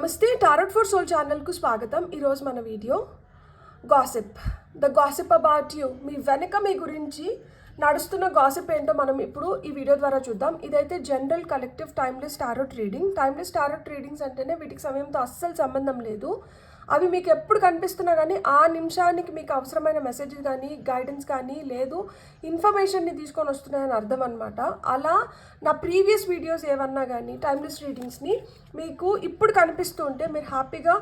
నమస్తే tarot for soul ఛానల్కు స్వాగతం. ఈరోజు మన video gossip, the gossip about you. మీ వెనక మీ గురించి నడుస్తున్న గాసిప్ ఏంటో మనం ఇప్పుడు ఈ వీడియో ద్వారా చూద్దాం. ఇదైతే general collective timeless tarot reading. Timeless tarot readings అంటేనే వీటికి సమయంతో అస్సలు సంబంధం లేదు. అవి మీకు ఎప్పుడు కనిపిస్తున్నా కానీ ఆ నిమిషానికి మీకు అవసరమైన మెసేజ్ కానీ గైడెన్స్ కానీ లేదు ఇన్ఫర్మేషన్ని తీసుకొని వస్తున్నాయని అర్థం అనమాట. అలా నా ప్రీవియస్ వీడియోస్ ఏమన్నా కానీ టైమ్లెస్ రీడింగ్స్ని మీకు ఇప్పుడు కనిపిస్తూ ఉంటే మీరు హ్యాపీగా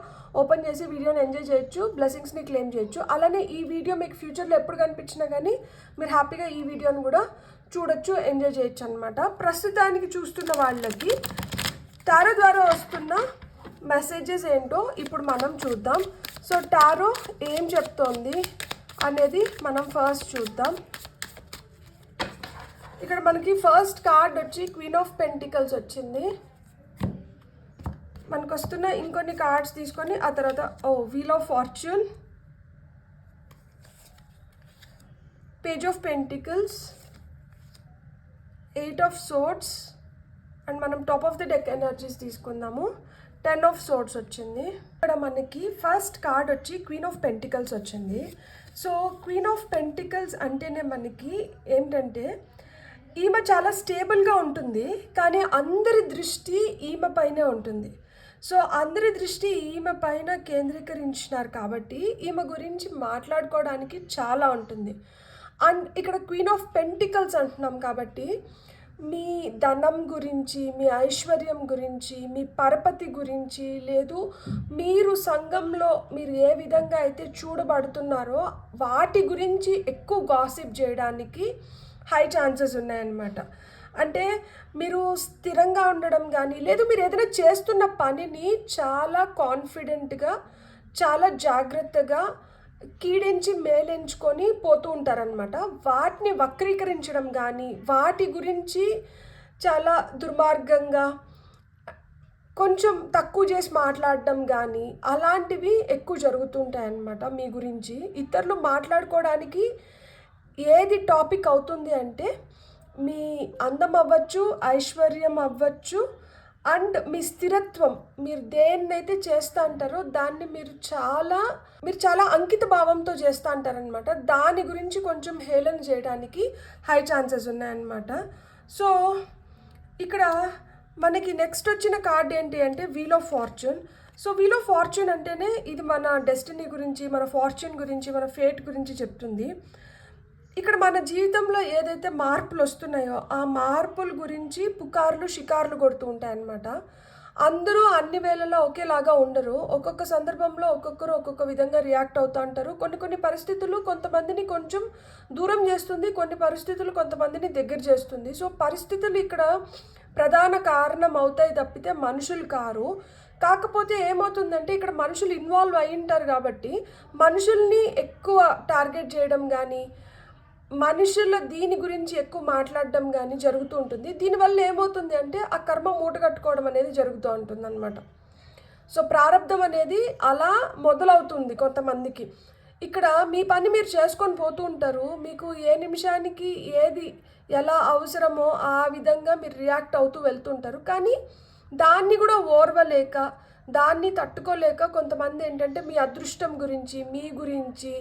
ఓపెన్ చేసి వీడియోని ఎంజాయ్ చేయొచ్చు, బ్లెస్సింగ్స్ని క్లెయిమ్ చేయొచ్చు. అలానే ఈ వీడియో మీకు ఫ్యూచర్లో ఎప్పుడు కనిపించినా కానీ మీరు హ్యాపీగా ఈ వీడియోని కూడా చూడొచ్చు, ఎంజాయ్ చేయొచ్చు అనమాట. ప్రస్తుతానికి చూస్తున్న వాళ్ళకి టారో ద్వారా వస్తున్న మెసేజెస్ ఏంటో ఇప్పుడు మనం చూద్దాం. సో టారో ఏం చెప్తోంది అనేది మనం ఫస్ట్ చూద్దాం. ఇక్కడ మనకి ఫస్ట్ కార్డ్ వచ్చి క్వీన్ ఆఫ్ పెంటికల్స్ వచ్చింది. మనకు వస్తున్న ఇంకొన్ని కార్డ్స్ తీసుకొని ఆ తర్వాత wheel of fortune, page of pentacles, eight of swords and మనం top of the deck energies తీసుకుందాము. 10 ఆఫ్ సోర్డ్స్ వచ్చింది. ఇక్కడ మనకి ఫస్ట్ కార్డ్ వచ్చి క్వీన్ ఆఫ్ పెంటికల్స్ వచ్చింది. సో క్వీన్ ఆఫ్ పెంటికల్స్ అంటేనే మనకి ఏంటంటే ఈమె చాలా స్టేబుల్గా ఉంటుంది, కానీ అందరి దృష్టి ఈమె పైనే ఉంటుంది. సో అందరి దృష్టి ఈమె పైన కేంద్రీకరించినారు కాబట్టి ఈమె గురించి మాట్లాడుకోవడానికి చాలా ఉంటుంది. అండ్ ఇక్కడ క్వీన్ ఆఫ్ పెంటికల్స్ అంటున్నాం కాబట్టి మీ ధనం గురించి, మీ ఐశ్వర్యం గురించి, మీ పరపతి గురించి, లేదు మీరు సంఘంలో మీరు ఏ విధంగా అయితే చూడబడుతున్నారో వాటి గురించి ఎక్కువ గాసిప్ చేయడానికి హై ఛాన్సెస్ ఉన్నాయన్నమాట. అంటే మీరు స్థిరంగా ఉండడం కానీ, లేదు మీరు ఏదైనా చేస్తున్న పనిని చాలా కాన్ఫిడెంట్గా, చాలా జాగ్రత్తగా కీడించి మేలెంచుకొని పోతూ ఉంటారనమాట. వాటిని వక్రీకరించడం కానీ, వాటి గురించి చాలా దుర్మార్గంగా కొంచెం తక్కువ చేసి మాట్లాడడం కానీ అలాంటివి ఎక్కువ జరుగుతుంటాయన్నమాట. మీ గురించి ఇతరులు మాట్లాడుకోవడానికి ఏది టాపిక్ అవుతుంది అంటే మీ అందం అవ్వచ్చు, ఐశ్వర్యం అవ్వచ్చు, అండ్ మీ స్థిరత్వం. మీరు దేన్నైతే చేస్తూ అంటారో దాన్ని మీరు చాలా అంకిత భావంతో చేస్తూ అంటారనమాట. దాని గురించి కొంచెం హేళన చేయడానికి హై ఛాన్సెస్ ఉన్నాయన్నమాట. సో ఇక్కడ మనకి నెక్స్ట్ వచ్చిన కార్డ్ ఏంటి అంటే wheel of fortune. So wheel of fortune అంటేనే ఇది మన డెస్టినీ గురించి, మన ఫార్చ్యూన్ గురించి, మన ఫేట్ గురించి చెప్తుంది. ఇక్కడ మన జీవితంలో ఏదైతే మార్పులు వస్తున్నాయో ఆ మార్పుల గురించి పుకార్లు షికార్లు కొడుతూ ఉంటాయన్నమాట. అందరూ అన్ని వేళలా ఒకేలాగా ఉండరు. ఒక్కొక్క సందర్భంలో ఒక్కొక్కరు ఒక్కొక్క విధంగా రియాక్ట్ అవుతూ ఉంటారు. కొన్ని పరిస్థితులు కొంతమందిని కొంచెం దూరం చేస్తుంది, కొన్ని పరిస్థితులు కొంతమందిని దగ్గర చేస్తుంది. సో పరిస్థితులు ఇక్కడ ప్రధాన కారణం అవుతాయి తప్పితే మనుషులు కారు. కాకపోతే ఏమవుతుందంటే ఇక్కడ మనుషులు ఇన్వాల్వ్ అయి ఉంటారు కాబట్టి మనుషుల్ని ఎక్కువ టార్గెట్ చేయడం కానీ, మనుషుల దీని గురించి ఎక్కువ మాట్లాడడం కానీ జరుగుతూ ఉంటుంది. దీనివల్ల ఏమవుతుంది అంటే ఆ కర్మ మూట కట్టుకోవడం అనేది జరుగుతూ ఉంటుంది అనమాట. సో ప్రారంధం అనేది అలా మొదలవుతుంది కొంతమందికి. ఇక్కడ మీ పని మీరు చేసుకొని పోతూ ఉంటారు. మీకు ఏ నిమిషానికి ఏది ఎలా అవసరమో ఆ విధంగా మీరు రియాక్ట్ అవుతూ వెళ్తుంటారు. కానీ దాన్ని కూడా ఓర్వలేక, దాన్ని తట్టుకోలేక కొంతమంది ఏంటంటే మీ అదృష్టం గురించి, మీ గురించి,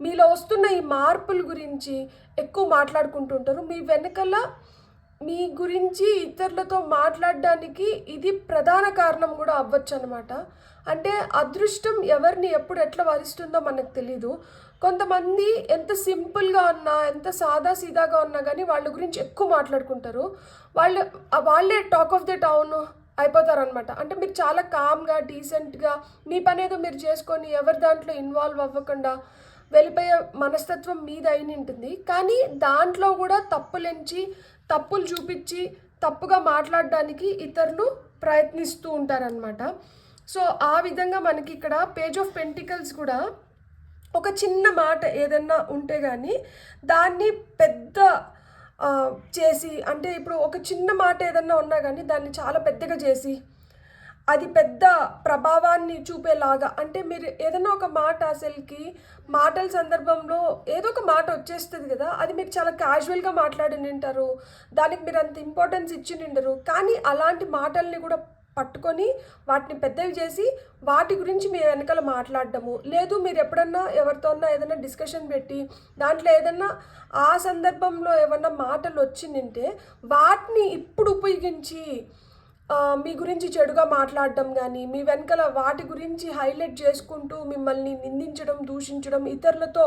మీలో వస్తున్న ఈ మార్పుల గురించి ఎక్కువ మాట్లాడుకుంటుంటారు. మీ వెనకల మీ గురించి ఇతరులతో మాట్లాడడానికి ఇది ప్రధాన కారణం కూడా అవ్వచ్చు అనమాట. అంటే అదృష్టం ఎవరిని ఎప్పుడు ఎట్లా వరిస్తుందో మనకు తెలీదు. కొంతమంది ఎంత సింపుల్గా ఉన్నా, ఎంత సాదా సీదాగా ఉన్నా కానీ వాళ్ళ గురించి ఎక్కువ మాట్లాడుకుంటారు. వాళ్ళే టాక్ ఆఫ్ ద టౌన్ అయిపోతారనమాట. అంటే మీరు చాలా కామ్గా, డీసెంట్గా మీ పని ఏదో మీరు చేసుకొని ఎవరి దాంట్లో ఇన్వాల్వ్ అవ్వకుండా వెళ్ళిపోయే మనస్తత్వం మీద అయిన ఉంటుంది. కానీ దాంట్లో కూడా తప్పులు చూపించి తప్పుగా మాట్లాడడానికి ఇతరులు ప్రయత్నిస్తూ ఉంటారనమాట. సో ఆ విధంగా మనకి ఇక్కడ పేజ్ ఆఫ్ పెంటికల్స్ కూడా ఒక చిన్న మాట ఏదన్నా ఉంటే కానీ దాన్ని పెద్ద చేసి, అంటే ఇప్పుడు ఒక చిన్న మాట ఏదన్నా ఉన్నా కానీ దాన్ని చాలా పెద్దగా చేసి అది పెద్ద ప్రభావాన్ని చూపేలాగా, అంటే మీరు ఏదైనా ఒక మాట అసలుకి మాటల సందర్భంలో ఏదో ఒక మాట వచ్చేస్తుంది కదా, అది మీరు చాలా క్యాజువల్గా మాట్లాడి నింటారు, దానికి మీరు అంత ఇంపార్టెన్స్ ఇచ్చి నిండరు. కానీ అలాంటి మాటల్ని కూడా పట్టుకొని వాటిని పెద్దవి చేసి వాటి గురించి మీ వెనకాల మాట్లాడడము, లేదు మీరు ఎప్పుడన్నా ఎవరితోన్నా ఏదైనా డిస్కషన్ పెట్టి దాంట్లో ఏదన్నా ఆ సందర్భంలో ఏమన్నా మాటలు వచ్చిందంటే వాటిని ఇప్పుడు ఉపయోగించి మీ గురించి చెడుగా మాట్లాడడం కానీ, మీ వెనకాల వాటి గురించి హైలైట్ చేసుకుంటూ మిమ్మల్ని నిందించడం, దూషించడం, ఇతరులతో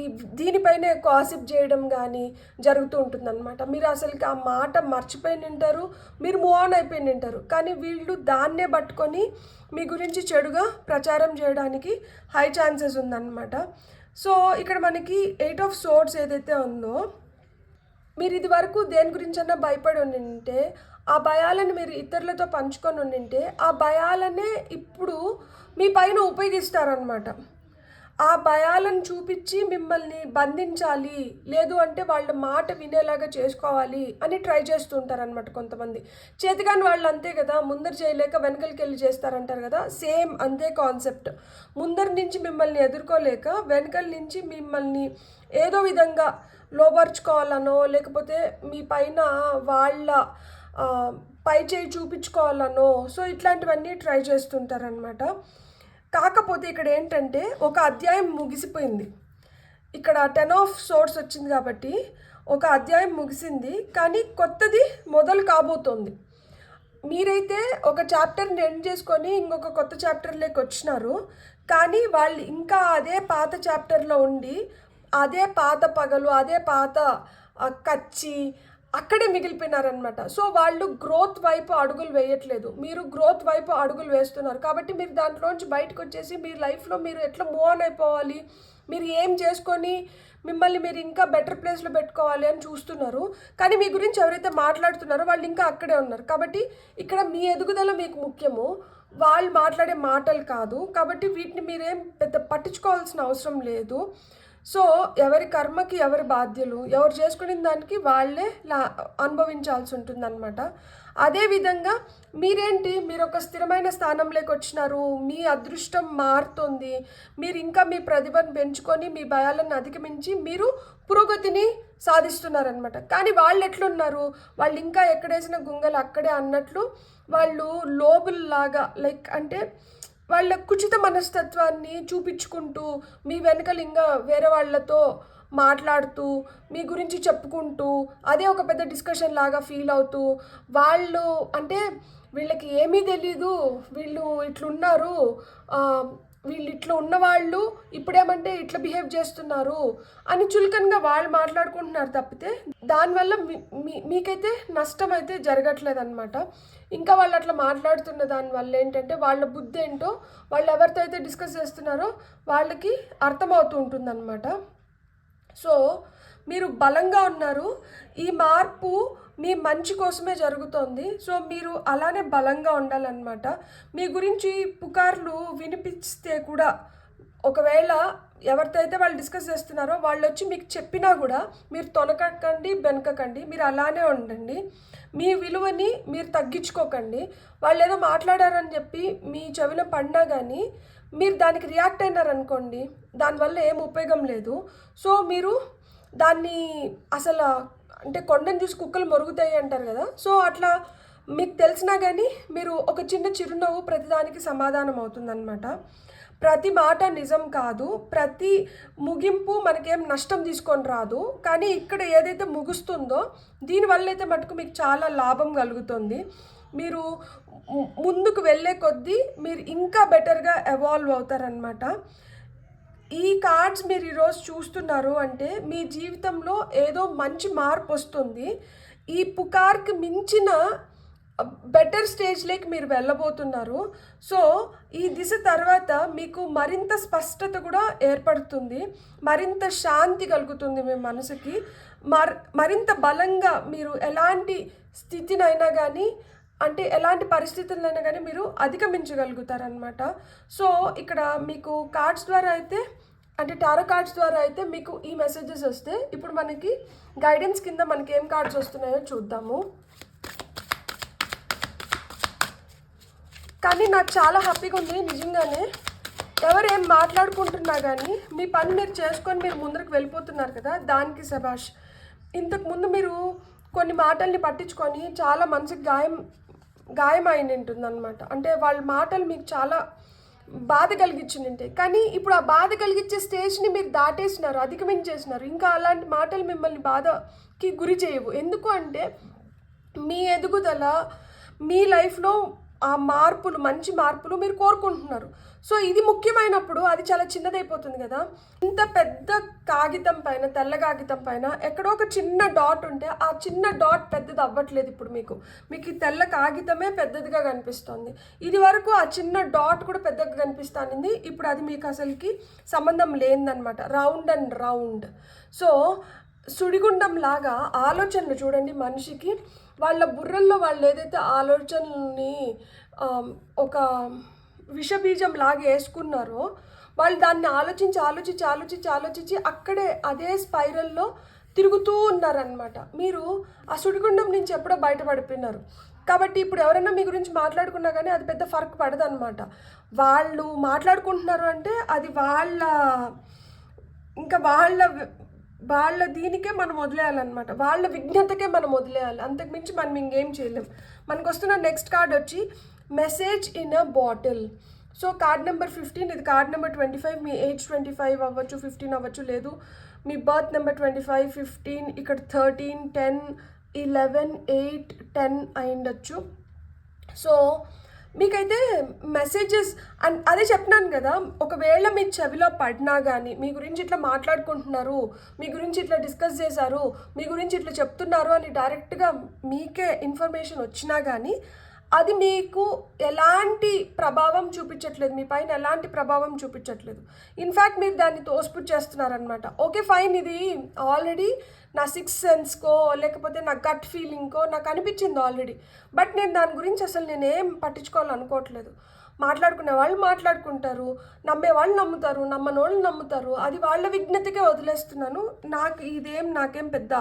ఈ దీనిపైనే కాసిప్ చేయడం కానీ జరుగుతూ ఉంటుందన్నమాట. మీరు అసలుకి ఆ మాట మర్చిపోయి ఉంటారు, మీరు మూవ్ ఆన్ అయిపోయి ఉంటారు, కానీ వీళ్ళు దాన్నే పట్టుకొని మీ గురించి చెడుగా ప్రచారం చేయడానికి హై ఛాన్సెస్ ఉందన్నమాట. సో ఇక్కడ మనకి 8 ఆఫ్ సోర్డ్స్ ఏదైతే ఉందో, మీరు ఇది వరకు దేని గురించన్నా భయపడి ఉండింటే ఆ భయాలను మీరు ఇతరులతో పంచుకొని ఉండింటే ఆ భయాలనే ఇప్పుడు మీ పైన ఉపయోగిస్తారనమాట. ఆ భయాలను చూపించి మిమ్మల్ని బంధించాలి, లేదు అంటే వాళ్ళ మాట వినేలాగా చేసుకోవాలి అని ట్రై చేస్తుంటారనమాట కొంతమంది. చేతిగాని వాళ్ళు అంతే కదా, ముందర చేయలేక వెనకలికి వెళ్ళి చేస్తారంటారు కదా, సేమ్ అంతే కాన్సెప్ట్. ముందర నుంచి మిమ్మల్ని ఎదుర్కోలేక వెనకల నుంచి మిమ్మల్ని ఏదో విధంగా లోపరుచుకోవాలనో, లేకపోతే మీ పైన వాళ్ళ పై చేయి చూపించుకోవాలనో, సో ఇట్లాంటివన్నీ ట్రై చేస్తుంటారనమాట. కాకపోతే ఇక్కడ ఏంటంటే ఒక అధ్యాయం ముగిసిపోయింది. ఇక్కడ 10 ఆఫ్ సోర్డ్స్ వచ్చింది కాబట్టి ఒక అధ్యాయం ముగిసింది, కానీ కొత్తది మొదలు కాబోతోంది. మీరైతే ఒక చాప్టర్ని ఎండ్ చేసుకొని ఇంకొక కొత్త చాప్టర్లోకి వచ్చినారు, కానీ వాళ్ళు ఇంకా అదే పాత చాప్టర్లో ఉండి అదే పాత పగలు, అదే పాత కచ్చి అక్కడే మిగిలిపోయినారనమాట. సో వాళ్ళు గ్రోత్ వైపు అడుగులు వేయట్లేదు, మీరు గ్రోత్ వైపు అడుగులు వేస్తున్నారు. కాబట్టి మీరు దాంట్లోంచి బయటకు వచ్చేసి మీ లైఫ్లో మీరు ఎట్లా మూవ్ ఆన్ అయిపోవాలి, మీరు ఏం చేసుకొని మిమ్మల్ని మీరు ఇంకా బెటర్ ప్లేస్లో పెట్టుకోవాలి అని చూస్తున్నారు. కానీ మీ గురించి ఎవరైతే మాట్లాడుతున్నారో వాళ్ళు ఇంకా అక్కడే ఉన్నారు. కాబట్టి ఇక్కడ మీ ఎదుగుదల మీకు ముఖ్యము, వాళ్ళు మాట్లాడే మాటలు కాదు. కాబట్టి వీటిని మీరేం పెద్ద పట్టించుకోవాల్సిన అవసరం లేదు. సో ఎవరి కర్మకి ఎవరి బాధ్యులు, ఎవరు చేసుకునే దానికి వాళ్ళే అనుభవించాల్సి ఉంటుందన్నమాట. అదేవిధంగా మీరేంటి, మీరు ఒక స్థిరమైన స్థానంలోకి వచ్చినారు, మీ అదృష్టం మారుతుంది, మీరు ఇంకా మీ ప్రతిభను పెంచుకొని మీ భయాలను అధిగమించి మీరు పురోగతిని సాధిస్తున్నారనమాట. కానీ వాళ్ళు ఎట్లున్నారు, వాళ్ళు ఇంకా ఎక్కడేసిన గుంగలు అక్కడే అన్నట్లు వాళ్ళు లోబుల్లాగా, లైక్ అంటే వాళ్ళ కుచిత మనస్తత్వాన్ని చూపించుకుంటూ మీ వెనకలు ఇంకా వేరే వాళ్ళతో మాట్లాడుతూ మీ గురించి చెప్పుకుంటూ అదే ఒక పెద్ద డిస్కషన్ లాగా ఫీల్ అవుతూ, వాళ్ళు అంటే వీళ్ళకి ఏమీ తెలీదు, వీళ్ళు ఇట్లున్నారు, వీళ్ళు ఇట్లా ఉన్నవాళ్ళు ఇప్పుడేమంటే ఇట్లా బిహేవ్ చేస్తున్నారు అని చులకనగా వాళ్ళు మాట్లాడుకుంటున్నారు తప్పితే దానివల్ల మీకైతే నష్టం అయితే జరగట్లేదు అనమాట. ఇంకా వాళ్ళు అట్లా మాట్లాడుతున్న దానివల్ల ఏంటంటే వాళ్ళ బుద్ధి ఏంటో వాళ్ళు ఎవరితో అయితే డిస్కస్ చేస్తున్నారో వాళ్ళకి అర్థమవుతూ ఉంటుందన్నమాట. సో మీరు బలంగా ఉన్నారు, ఈ మార్పు మీ మంచి కోసమే జరుగుతోంది. సో మీరు అలానే బలంగా ఉండాలన్నమాట. మీ గురించి పుకార్లు వినిపిస్తే కూడా ఒకవేళ ఎవరితో అయితే వాళ్ళు డిస్కస్ చేస్తున్నారో వాళ్ళు వచ్చి మీకు చెప్పినా కూడా మీరు తొనకకండి, బెనకకండి, మీరు అలానే ఉండండి. మీ విలువని మీరు తగ్గించుకోకండి. వాళ్ళు ఏదో మాట్లాడారని చెప్పి మీ చెవిన పడినా కానీ మీరు దానికి రియాక్ట్ అయినారనుకోండి, దానివల్ల ఏం ఉపయోగం లేదు. సో మీరు దాన్ని అసలు అంటే కొండను చూసి కుక్కలు మొరుగుతాయి అంటారు కదా, సో అట్లా మీకు తెలిసినా కానీ మీరు ఒక చిన్న చిరునవ్వు ప్రతిదానికి సమాధానం అవుతుందన్నమాట. ప్రతి మాట నిజం కాదు, ప్రతి ముగింపు మనకేం నష్టం తీసుకొని రాదు. కానీ ఇక్కడ ఏదైతే ముగుస్తుందో దీనివల్ల అయితే మటుకు మీకు చాలా లాభం కలుగుతుంది. మీరు ముందుకు వెళ్ళే కొద్దీ మీరు ఇంకా బెటర్గా ఎవాల్వ్ అవుతారనమాట. ఈ కార్డ్స్ మీరు ఈరోజు చూస్తున్నారు అంటే మీ జీవితంలో ఏదో మంచి మార్పు వస్తుంది. ఈ పుకార్కి మించిన బెటర్ స్టేజ్లోకి మీరు వెళ్ళబోతున్నారు. సో ఈ దిశ తర్వాత మీకు మరింత స్పష్టత కూడా ఏర్పడుతుంది, మరింత శాంతి కలుగుతుంది మీ మనసుకి, మరింత బలంగా మీరు ఎలాంటి స్థితినైనా కానీ అంటే ఎలాంటి పరిస్థితులైనా కానీ మీరు అధిగమించగలుగుతారనమాట. సో ఇక్కడ మీకు కార్డ్స్ ద్వారా అయితే అంటే టారో కార్డ్స్ ద్వారా అయితే మీకు ఈ మెసేజెస్ వస్తే ఇప్పుడు మనకి గైడెన్స్ కింద మనకి ఏం కార్డ్స్ వస్తున్నాయో చూద్దాము. కానీ నాకు చాలా హ్యాపీగా ఉంది నిజంగానే. ఎవరు ఏం మాట్లాడుకుంటున్నా కానీ మీ పని మీరు చేసుకొని మీరు ముందరకు వెళ్ళిపోతున్నారు కదా, దానికి శభాష్. ఇంతకుముందు మీరు కొన్ని మాటల్ని పట్టించుకొని చాలా మనసుకి గాయం గాయం అయిన ఉంటుందన్నమాట. అంటే వాళ్ళ మాటలు మీకు చాలా బాధ కలిగించుంటాయి. కానీ ఇప్పుడు ఆ బాధ కలిగించే స్టేజ్ని మీరు దాటేసినారు, అధిగమించేసినారు. ఇంకా అలాంటి మాటలు మిమ్మల్ని బాధకి గురి చేయవు. ఎందుకు అంటే మీ ఎదుగుదల, మీ లైఫ్లో ఆ మార్పులు, మంచి మార్పులు మీరు కోరుకుంటున్నారు. సో ఇది ముఖ్యమైనప్పుడు అది చాలా చిన్నదైపోతుంది కదా. ఇంత పెద్ద కాగితం పైన, తెల్ల కాగితం పైన ఎక్కడో ఒక చిన్న డాట్ ఉంటే ఆ చిన్న డాట్ పెద్దది అవ్వట్లేదు. ఇప్పుడు మీకు ఈ తెల్ల కాగితమే పెద్దదిగా కనిపిస్తుంది. ఇది వరకు ఆ చిన్న డాట్ కూడా పెద్దగా కనిపిస్తుంది. ఇప్పుడు అది మీకు అసలుకి సంబంధం లేదనమాట. Round and round. సో సుడిగుండం లాగా ఆలోచనలు చూడండి. మనిషికి వాళ్ళ బుర్రల్లో వాళ్ళు ఏదైతే ఆలోచనల్ని ఒక విషబీజం లాగా వేసుకున్నారో, వాళ్ళు దాన్ని ఆలోచించి అక్కడే అదే స్పైరల్లో తిరుగుతూ ఉన్నారనమాట. మీరు ఆ సుడిగుండం నుంచి ఎప్పుడో బయటపడిపోయినారు. కాబట్టి ఇప్పుడు ఎవరైనా మీ గురించి మాట్లాడుకున్నా కానీ అది పెద్ద ఫరక్ పడదనమాట. వాళ్ళు మాట్లాడుకుంటున్నారు అంటే అది వాళ్ళ దీనికే మనం వదిలేయాలన్నమాట. వాళ్ళ విజ్ఞతకే మనం వదిలేయాలి. అంతకుమించి మనం ఇంకేం చేయలేం. మనకు వస్తున్న నెక్స్ట్ కార్డ్ వచ్చి message in a bottle. So card number 15, ఇది కార్డ్ నెంబర్ 25. మీ ఏజ్ 25 అవ్వచ్చు, 15 అవ్వచ్చు, లేదు మీ బర్త్ నెంబర్ 25, 15, ఇక్కడ 13, 10, 11, 8, 10 అయిండొచ్చు. సో మీకైతే మెసేజెస్ అండ్ అదే చెప్తున్నాను కదా, ఒకవేళ మీ చెవిలో పడినా కానీ మీ గురించి ఇట్లా మాట్లాడుకుంటున్నారు, మీ గురించి ఇట్లా డిస్కస్ చేశారు, మీ గురించి ఇట్లా చెప్తున్నారు అని డైరెక్ట్గా మీకే ఇన్ఫర్మేషన్ వచ్చినా కానీ అది మీకు ఎలాంటి ప్రభావం చూపించట్లేదు, మీ పైన ఎలాంటి ప్రభావం చూపించట్లేదు. ఇన్ఫ్యాక్ట్ మీరు దాన్ని తోసిపుచ్చేస్తున్నారనమాట. ఓకే ఫైన్, ఇది ఆల్రెడీ నా 6th సెన్స్కో లేకపోతే నా గట్ ఫీలింగ్కో నాకు అనిపించింది ఆల్రెడీ, బట్ నేను దాని గురించి అసలు నేనేం పట్టించుకోవాలనుకోవట్లేదు. మాట్లాడుకునే వాళ్ళు మాట్లాడుకుంటారు, నమ్మే వాళ్ళు నమ్ముతారు, నమ్మని వాళ్ళు నమ్ముతారు, అది వాళ్ళ విజ్ఞతకే వదిలేస్తున్నాను. నాకేం పెద్ద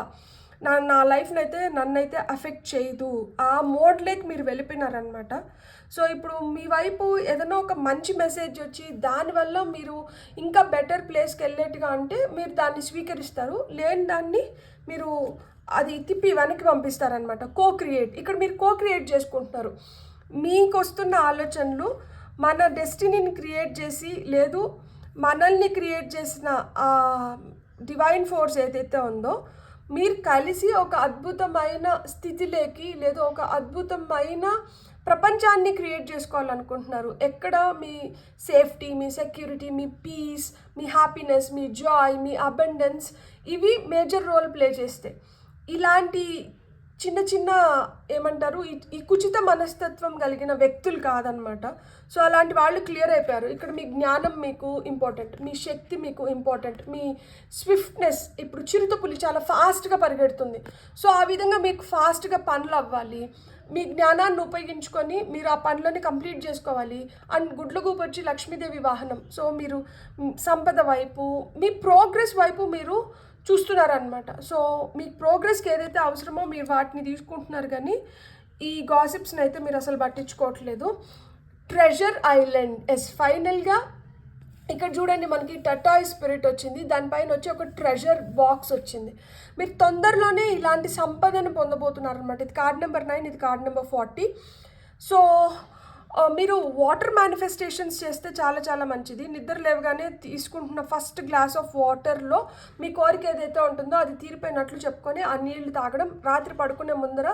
నా లైఫ్ని అయితే నన్నైతే అఫెక్ట్ చేయదు. ఆ మోడ్లోకి మీరు వెళ్ళిపోయినారనమాట. సో ఇప్పుడు మీ వైపు ఏదైనా ఒక మంచి మెసేజ్ వచ్చి దానివల్ల మీరు ఇంకా బెటర్ ప్లేస్కి వెళ్ళేట్టుగా అంటే మీరు దాన్ని స్వీకరిస్తారు, లేని దాన్ని మీరు అది తిప్పి వెనక్కి పంపిస్తారనమాట. ఇక్కడ మీరు క్రియేట్ చేసుకుంటున్నారు. మీకు వస్తున్న ఆలోచనలు మన డెస్టినీని క్రియేట్ చేసి, లేదు మనల్ని క్రియేట్ చేసిన డివైన్ ఫోర్స్ ఏదైతే ఉందో మీరు కలిసి ఒక అద్భుతమైన స్థితిలోకి, లేదా ఒక అద్భుతమైన ప్రపంచాన్ని క్రియేట్ చేసుకోవాలనుకుంటున్నారు. ఎక్కడ మీ సేఫ్టీ, మీ సెక్యూరిటీ, మీ పీస్, మీ హ్యాపీనెస్, మీ జాయ్, మీ అబండెన్స్ ఇవి మేజర్ రోల్ ప్లే చేస్తాయి. ఇలాంటి చిన్న చిన్న ఏమంటారు ఈ కుచిత మనస్తత్వం కలిగిన వ్యక్తులు కాదనమాట. సో అలాంటి వాళ్ళు క్లియర్ అయిపోయారు. ఇక్కడ మీ జ్ఞానం మీకు ఇంపార్టెంట్, మీ శక్తి మీకు ఇంపార్టెంట్, మీ స్విఫ్ట్నెస్. ఇప్పుడు చిరుతపులి చాలా ఫాస్ట్గా పరిగెడుతుంది. సో ఆ విధంగా మీకు ఫాస్ట్గా పనులు అవ్వాలి, మీ జ్ఞానాన్ని ఉపయోగించుకొని మీరు ఆ పనులని కంప్లీట్ చేసుకోవాలి. అండ్ గుడ్లగూపు వచ్చి లక్ష్మీదేవి వాహనం. సో మీరు సంపద వైపు, మీ ప్రోగ్రెస్ వైపు మీరు చూస్తున్నారనమాట. సో మీ ప్రోగ్రెస్కి ఏదైతే అవసరమో మీరు వాటిని తీసుకుంటున్నారు, కానీ ఈ గాసిప్స్ని అయితే మీరు అసలు పట్టించుకోవట్లేదు. ట్రెజర్ ఐలాండ్ ఫైనల్గా ఇక్కడ చూడండి, మనకి టటాయ్ స్పిరిట్ వచ్చింది, దానిపైన వచ్చి ఒక ట్రెజర్ బాక్స్ వచ్చింది. మీరు తొందరలోనే ఇలాంటి సంపదను పొందబోతున్నారు అనమాట. ఇది కార్డ్ నెంబర్ 9, ఇది కార్డ్ నెంబర్ 40. సో మీరు వాటర్ మేనిఫెస్టేషన్స్ చేస్తే చాలా చాలా మంచిది. నిద్ర లేవగానే తీసుకుంటున్న ఫస్ట్ గ్లాస్ ఆఫ్ వాటర్లో మీ కోరిక ఏదైతే ఉంటుందో అది తీరిపోయినట్లు చెప్పుకొని ఆ నీళ్లు తాగడం. రాత్రి పడుకునే ముందర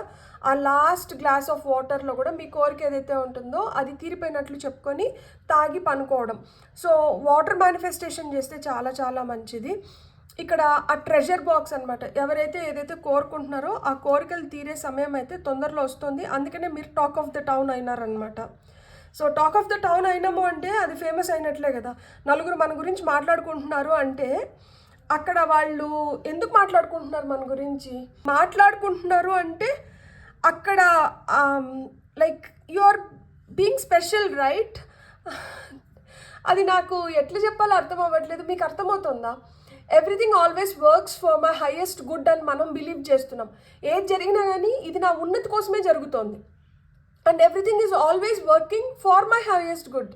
ఆ లాస్ట్ గ్లాస్ ఆఫ్ వాటర్లో కూడా మీ కోరిక ఏదైతే ఉంటుందో అది తీరిపోయినట్లు చెప్పుకొని తాగి పనుకోవడం. సో వాటర్ మేనిఫెస్టేషన్ చేస్తే చాలా చాలా మంచిది. ఇక్కడ ఆ ట్రెజర్ బాక్స్ అనమాట. ఎవరైతే ఏదైతే కోరుకుంటున్నారో ఆ కోరికలు తీరే సమయం అయితే తొందరలో వస్తుంది. అందుకనే మీరు టాక్ ఆఫ్ ద టౌన్ అయినారనమాట. So talk of the town అయినాము అంటే అది ఫేమస్ అయినట్లే కదా. నలుగురు మన గురించి మాట్లాడుకుంటున్నారు అంటే అక్కడ వాళ్ళు ఎందుకు మాట్లాడుకుంటున్నారు మన గురించి? మాట్లాడుకుంటున్నారు అంటే అక్కడ like you are being special, right? అది నాకు ఎట్లా చెప్పాలో అర్థం అవ్వట్లేదు. మీకు అర్థమవుతుందా? Everything always works for my highest good అని మనం బిలీవ్ చేస్తున్నాం. ఏది జరిగినా కానీ ఇది నా ఉన్నతి కోసమే జరుగుతోంది. And everything is always working for my highest good.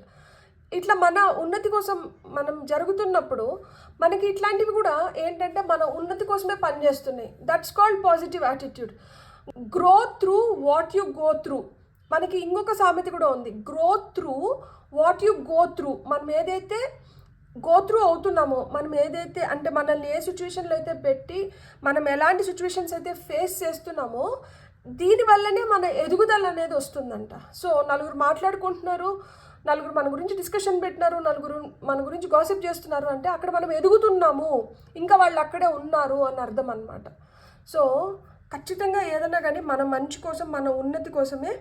ఇట్లా మన ఉన్నతి కోసం మనం జరుగుతున్నప్పుడు మనకి ఇట్లాంటివి కూడా ఏంటంటే మన ఉన్నతి కోసమే పనిచేస్తున్నాయి. That's called positive attitude. Grow through what you go through. మనకి ఇంకొక సామెత కూడా ఉంది, growth through what you go through. మనం ఏదైతే గో త్రూ అవుతున్నామో, మనం ఏదైతే అంటే మనల్ని ఏ సిచ్యువేషన్లో అయితే పెట్టి మనం ఎలాంటి సిచ్యువేషన్స్ అయితే ఫేస్ చేస్తున్నామో దీనివల్లనే మన ఎదుగుదల అనేది వస్తుందంట. సో నలుగురు మాట్లాడుకుంటున్నారు, నలుగురు మన గురించి డిస్కషన్ పెట్టినారు, నలుగురు మన గురించి గాసిప్ చేస్తున్నారు అంటే అక్కడ మనం ఎదుగుతున్నాము, ఇంకా వాళ్ళు అక్కడే ఉన్నారు అని అర్థం అనమాట. సో ఖచ్చితంగా ఏదైనా కానీ మన మంచి కోసం, మన ఉన్నతి కోసమే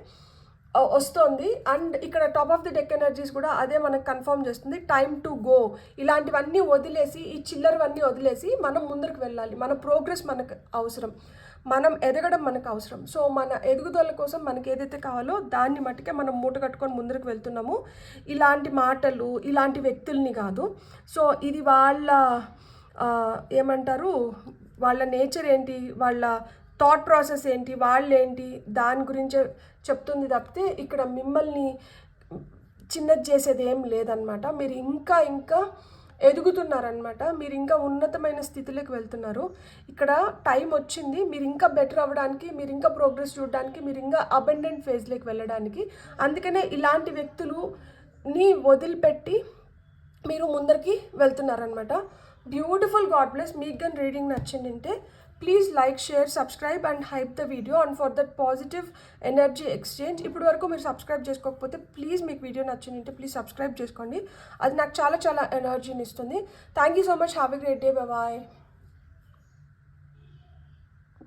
వస్తుంది. అండ్ ఇక్కడ top of the deck energies కూడా అదే మనకు కన్ఫర్మ్ చేస్తుంది, టైమ్ టు గో. ఇలాంటివన్నీ వదిలేసి, ఈ చిల్లరవన్నీ వదిలేసి మనం ముందరికి వెళ్ళాలి. మన ప్రోగ్రెస్ మనకు అవసరం, మనం ఎదగడం మనకు అవసరం. సో మన ఎదుగుదల కోసం మనకి ఏదైతే కావాలో దాన్ని మట్టుకే మనం మూట కట్టుకొని ముందరికి వెళ్తున్నాము. ఇలాంటి మాటలు, ఇలాంటి వ్యక్తుల్ని కాదు. సో ఇది వాళ్ళ ఏమంటారు, వాళ్ళ నేచర్ ఏంటి, వాళ్ళ థాట్ ప్రాసెస్ ఏంటి, వాళ్ళు ఏంటి, దాని గురించే చెప్తుంది తప్పితే ఇక్కడ మిమ్మల్ని చిన్నది చేసేది ఏం లేదనమాట. మీరు ఇంకా ఇంకా ఎదుగుతున్నారనమాట, మీరు ఇంకా ఉన్నతమైన స్థితిలోకి వెళ్తున్నారు. ఇక్కడ టైం వచ్చింది మీరు ఇంకా బెటర్ అవ్వడానికి, మీరు ఇంకా ప్రోగ్రెస్ చూడడానికి, మీరు ఇంకా అబెండెంట్ ఫేజ్లోకి వెళ్ళడానికి. అందుకనే ఇలాంటి వ్యక్తులని వదిలిపెట్టి మీరు ముందరికి వెళ్తున్నారనమాట. Beautiful, God bless. మీకు కానీ రీడింగ్ నచ్చిందంటే please like, share, subscribe and hype the video and for that positive energy exchange. ఇప్పటి వరకు మీరు సబ్స్క్రైబ్ చేసుకోకపోతే ప్లీజ్, మీకు వీడియో నచ్చిందంటే ప్లీజ్ సబ్స్క్రైబ్ చేసుకోండి. అది నాకు చాలా చాలా ఎనర్జీని ఇస్తుంది. Thank you so much. Have a great day. Bye.